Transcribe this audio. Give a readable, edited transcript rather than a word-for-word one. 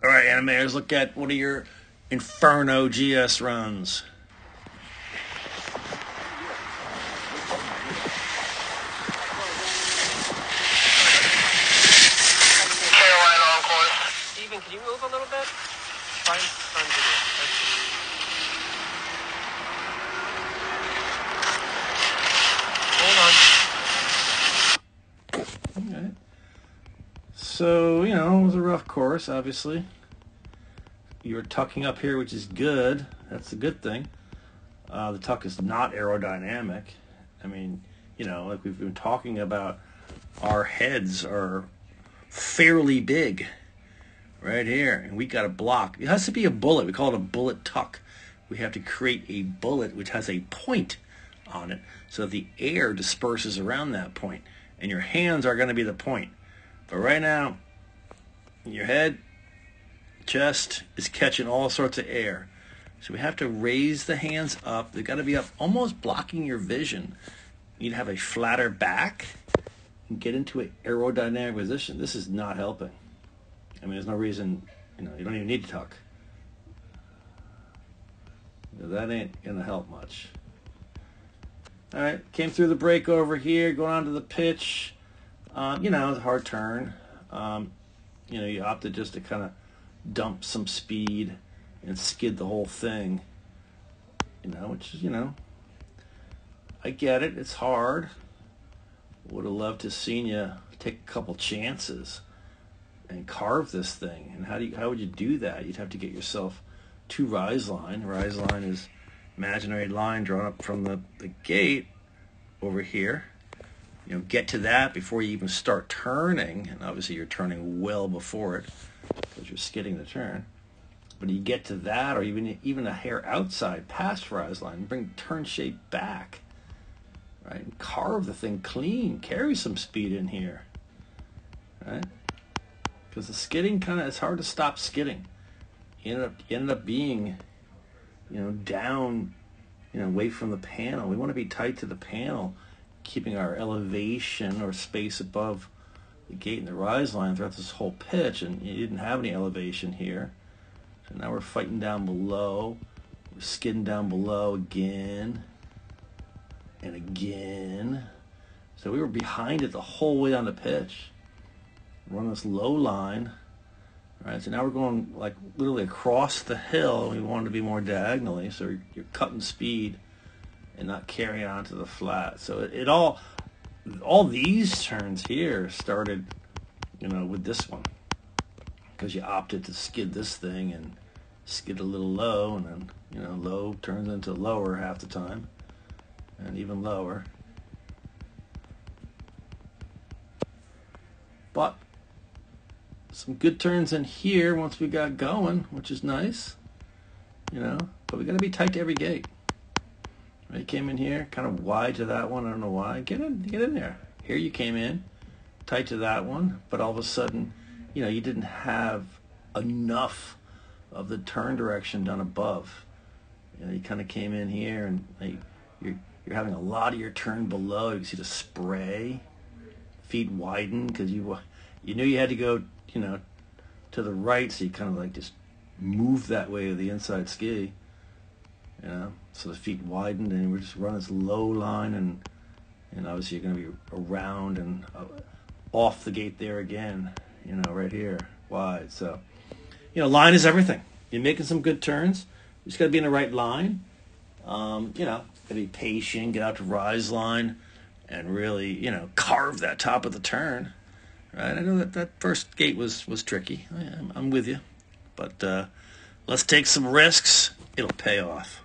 All right, Annamae, look at one of your Inferno GS runs. Steven, can you move a little bit? Find video. Hold on. Okay. So, it was a rough course, obviously. You were tucking up here, which is good. That's a good thing. The tuck is not aerodynamic. I mean, like we've been talking about, our heads are fairly big right here, and we got a block. It has to be a bullet. We call it a bullet tuck. We have to create a bullet which has a point on it so that the air disperses around that point, and your hands are going to be the point. But right now, your head, chest is catching all sorts of air. So we have to raise the hands up. They've got to be up, almost blocking your vision. You need to have a flatter back and get into an aerodynamic position. This is not helping. I mean, there's no reason, you don't even need to tuck. That ain't going to help much. All right, came through the break over here, going on to the pitch. It was a hard turn. You opted just to kind of dump some speed and skid the whole thing. Which is, I get it. It's hard. Would have loved to have seen you take a couple chances and carve this thing. And how would you do that? You'd have to get yourself to rise line. Rise line is imaginary line drawn up from the gate over here. Get to that before you even start turning, and obviously you're turning well before it because you're skidding the turn. But you get to that, or even a hair outside past rise line, bring turn shape back, right? And carve the thing clean. Carry some speed in here, right? Because the skidding it's hard to stop skidding. You ended up being, down, away from the panel. We want to be tight to the panel, keeping our elevation or space above the gate and the rise line throughout this whole pitch, and you didn't have any elevation here. So now we're fighting down below. We're skidding down below again and again. So we were behind it the whole way down the pitch. We're on this low line. All right, so now we're going like literally across the hill. We wanted to be more diagonally, so you're cutting speed and not carrying on to the flat. So it all these turns here started, with this one, because you opted to skid this thing and skid a little low, and then, low turns into lower half the time, and even lower. But some good turns in here once we got going, which is nice, but we got to be tight to every gate. You came in here, kind of wide to that one. I don't know why. Get in there. Here you came in, tight to that one, but all of a sudden, you didn't have enough of the turn direction done above. You kind of came in here, and you're having a lot of your turn below. You can see the spray, feet widen because you knew you had to go, to the right, so you kind of like just move that way of the inside ski. So the feet widened, and we're just running this low line, and obviously you're going to be around and off the gate there again, right here, wide. So, line is everything. You're making some good turns. You just got to be in the right line. Got to be patient, get out to rise line, and really, carve that top of the turn. Right? I know that first gate was tricky. I'm with you, but let's take some risks. It'll pay off.